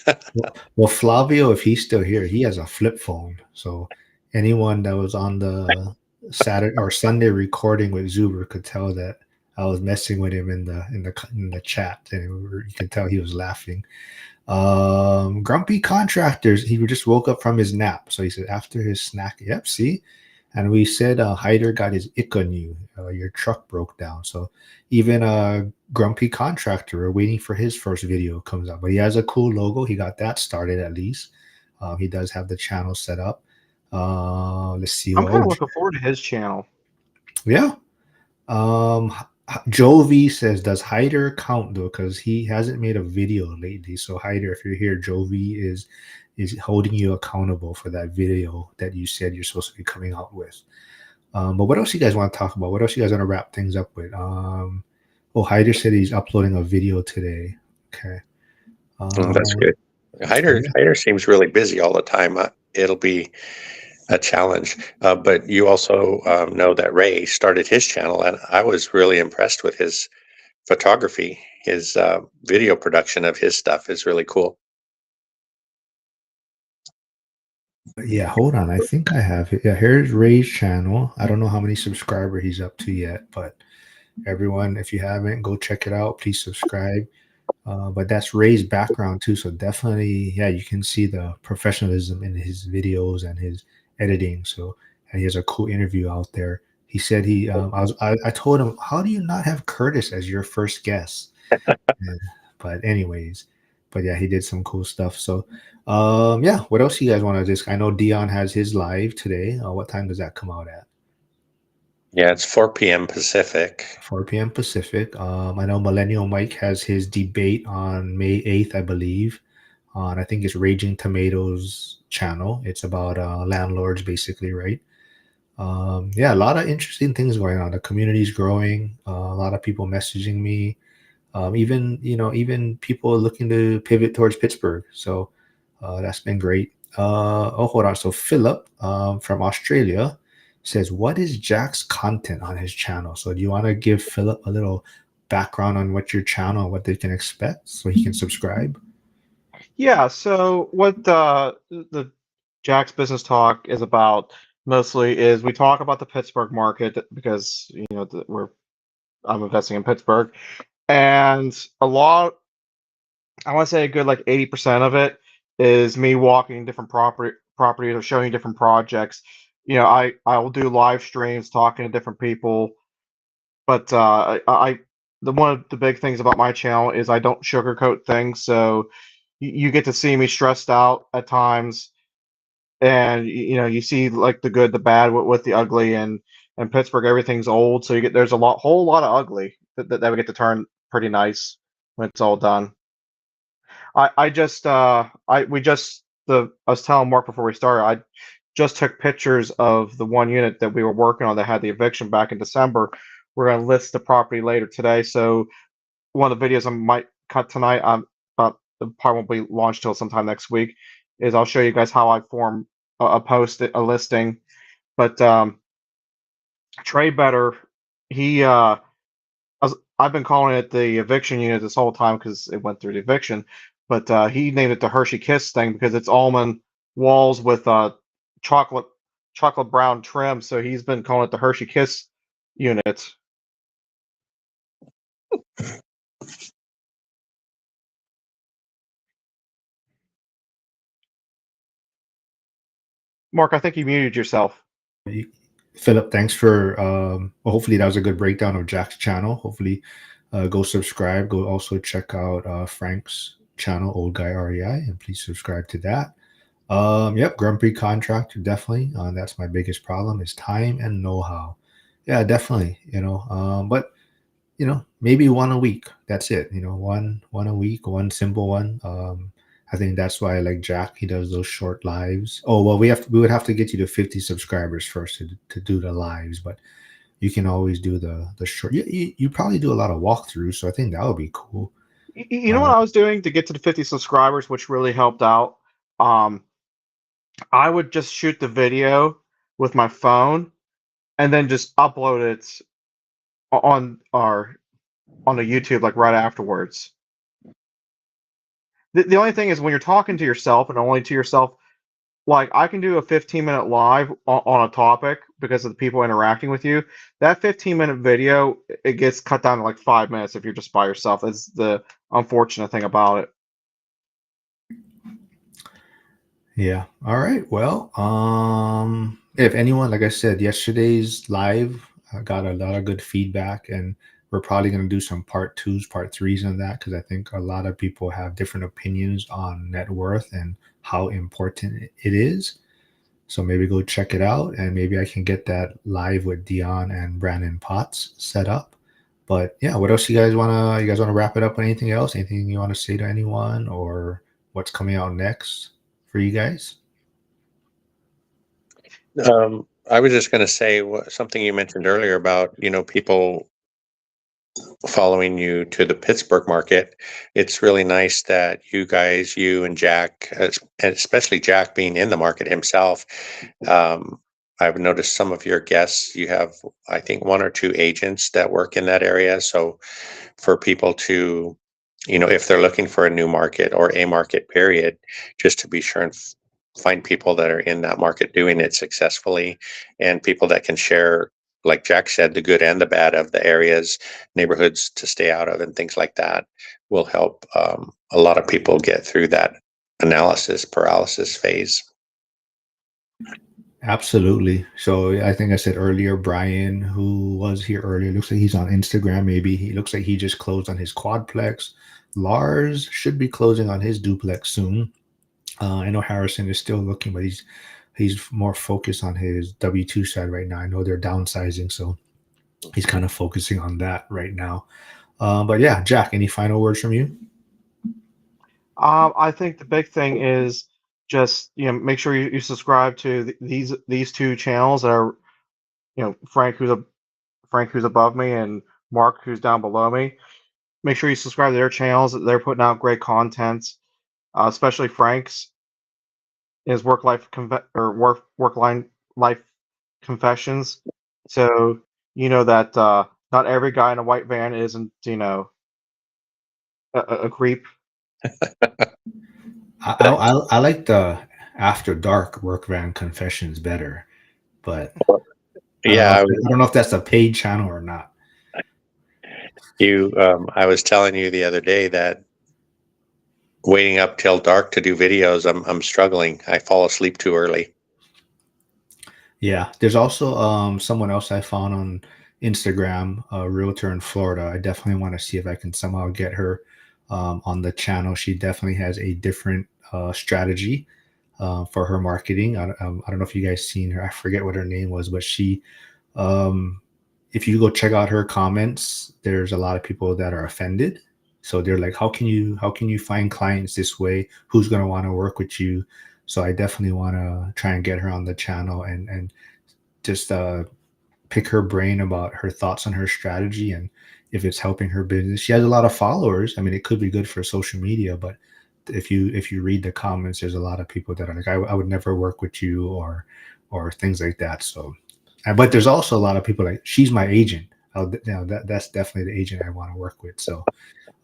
Speaker 1: Well, Flavio, if he's still here, he has a flip phone. So anyone that was on the Saturday or Sunday recording with Zuber could tell that I was messing with him in the chat, and you could tell he was laughing. Grumpy contractors. He just woke up from his nap, so he said after his snack. Yep, see. And we said Hyder got his ick on you. Your truck broke down. So even a grumpy contractor, we're waiting for his first video comes out. But he has a cool logo. He got that started at least. He does have the channel set up. Let's see.
Speaker 2: I'm kind of looking forward to his channel.
Speaker 1: Yeah. Joe V says, does Hyder count though? Because he hasn't made a video lately. So Hyder, if you're here, Joe V is holding you accountable for that video that you said you're supposed to be coming out with. But what else you guys want to talk about? What else you guys want to wrap things up with? Hyder said he's uploading a video today. Okay.
Speaker 3: That's good. Hyder seems really busy all the time. It'll be a challenge. But you also know that Ray started his channel, and I was really impressed with his photography. His video production of his stuff is really cool.
Speaker 1: Yeah, hold on. I think I have it. Yeah, here's Ray's channel. I don't know how many subscribers he's up to yet, but everyone, if you haven't, go check it out. Please subscribe. But that's Ray's background too, so definitely, yeah, you can see the professionalism in his videos and his editing. So, and he has a cool interview out there. He said I told him, how do you not have Curtis as your first guest? But anyways, yeah, he did some cool stuff. So, yeah, what else you guys want to just? I know Dion has his live today. What time does that come out at?
Speaker 3: Yeah, it's 4 p.m. Pacific.
Speaker 1: 4 p.m. Pacific. I know Millennial Mike has his debate on May 8th, I believe. On I think it's Raging Tomatoes channel. It's about landlords, basically, right? Yeah, a lot of interesting things going on. The community's growing. A lot of people messaging me. Even people looking to pivot towards Pittsburgh. So that's been great. Hold on. So Philip from Australia says, what is Jack's content on his channel? So do you want to give Philip a little background on what your channel and what they can expect so he can subscribe?
Speaker 2: Yeah, so what the Jack's Business Talk is about mostly is we talk about the Pittsburgh market because I'm investing in Pittsburgh, and I want to say a good like 80% of it is me walking different properties or showing different projects. I will do live streams talking to different people, but one of the big things about my channel is I don't sugarcoat things, so you get to see me stressed out at times, and you see like the good, the bad, with the ugly, and Pittsburgh everything's old, so there's whole lot of ugly that we get to turn pretty nice when it's all done. I just I was telling Mark before we started, I just took pictures of the one unit that we were working on that had the eviction back in December. We're gonna list the property later today, so one of the videos I might cut tonight, but the part won't be launched till sometime next week, is I'll show you guys how I form a post, a listing. But Trey Better, he I've been calling it the eviction unit this whole time because it went through the eviction, but he named it the Hershey Kiss thing because it's almond walls with chocolate chocolate brown trim. So he's been calling it the Hershey Kiss unit. Mark, I think you muted yourself.
Speaker 1: Philip, thanks for well, hopefully that was a good breakdown of Jack's channel. Hopefully go subscribe. Go also check out Frank's channel, Old Guy REI, and please subscribe to that. Yep, Grumpy contractor, definitely. That's my biggest problem is time and know-how. Yeah, definitely. But maybe one a week. That's it. One a week, one simple one. I think that's why I like Jack. He does those short lives. Oh well, we would have to get you to 50 subscribers first to do the lives, but you can always do the short. You probably do a lot of walkthroughs, so I think that would be cool.
Speaker 2: You know what I was doing to get to the 50 subscribers, which really helped out? I would just shoot the video with my phone and then just upload it on the YouTube like right afterwards. The only thing is when you're talking to yourself and only to yourself, like I can do a 15-minute live on a topic because of the people interacting with you. That 15-minute video, it gets cut down to like 5 minutes if you're just by yourself. That's the unfortunate thing about it.
Speaker 1: Yeah. All right. Well, if anyone, like I said, yesterday's live got a lot of good feedback, and we're probably going to do some part 2s, part 3s on that because I think a lot of people have different opinions on net worth and how important it is. So maybe go check it out, and maybe I can get that live with Dion and Brandon Potts set up. But yeah, what else you guys wanna wrap it up with anything else? Anything you want to say to anyone, or what's coming out next for you guys?
Speaker 3: I was just going to say something you mentioned earlier about people following you to the Pittsburgh market. It's really nice that you and Jack, and especially Jack being in the market himself. I've noticed some of your guests, you have, I think, 1 or 2 agents that work in that area. So for people to, if they're looking for a new market or a market period, just to be sure and find people that are in that market doing it successfully and people that can share, like Jack said, the good and the bad of the areas, neighborhoods to stay out of and things like that will help a lot of people get through that analysis paralysis phase.
Speaker 1: Absolutely. So I think I said earlier, Brian, who was here earlier, looks like he's on Instagram. Maybe he looks like he just closed on his quadplex. Lars should be closing on his duplex soon. I know Harrison is still looking, but he's more focused on his W2 side right now. I know they're downsizing, so he's kind of focusing on that right now. But yeah, Jack, any final words from you?
Speaker 2: I think the big thing is just make sure you subscribe to these 2 channels that are Frank who's above me and Mark who's down below me. Make sure you subscribe to their channels. They're putting out great content, especially Frank's his work life confessions. So that not every guy in a white van isn't a creep.
Speaker 1: I like the after dark work van confessions better, but
Speaker 3: Yeah,
Speaker 1: I don't know if that's a paid channel or not.
Speaker 3: I was telling you the other day that waiting up till dark to do videos, I'm struggling. I fall asleep too early.
Speaker 1: Yeah, there's also someone else I found on Instagram, a realtor in Florida. I definitely want to see if I can somehow get her on the channel. She definitely has a different strategy for her marketing. I don't know if you guys seen her. I forget what her name was, but she, if you go check out her comments, there's a lot of people that are offended. So they're like, how can you find clients this way? Who's going to want to work with you? So I definitely want to try and get her on the channel and just pick her brain about her thoughts on her strategy and if it's helping her business. She has a lot of followers. I mean, it could be good for social media, but if you read the comments, there's a lot of people that are like, I would never work with you or things like that. So, but there's also a lot of people like, she's my agent. That's definitely the agent I want to work with. So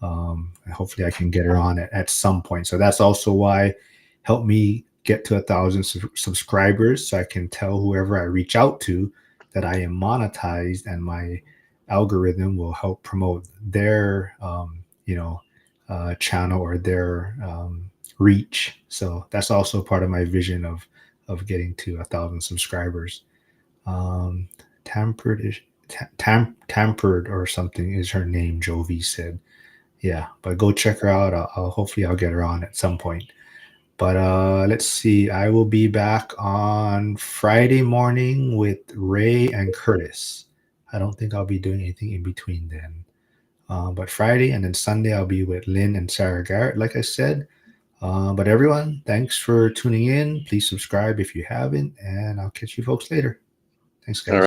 Speaker 1: hopefully I can get her on at some point. So that's also why help me get to 1,000 subscribers so I can tell whoever I reach out to that I am monetized and my algorithm will help promote their channel or their reach. So that's also part of my vision of getting to 1,000 subscribers. Tampered or something is her name, Jovi said. Yeah, but go check her out. Hopefully I'll get her on at some point. But let's see. I will be back on Friday morning with Ray and Curtis. I don't think I'll be doing anything in between then. But Friday and then Sunday I'll be with Lynn and Sarah Garrett, like I said. But everyone, thanks for tuning in. Please subscribe if you haven't, and I'll catch you folks later. Thanks, guys.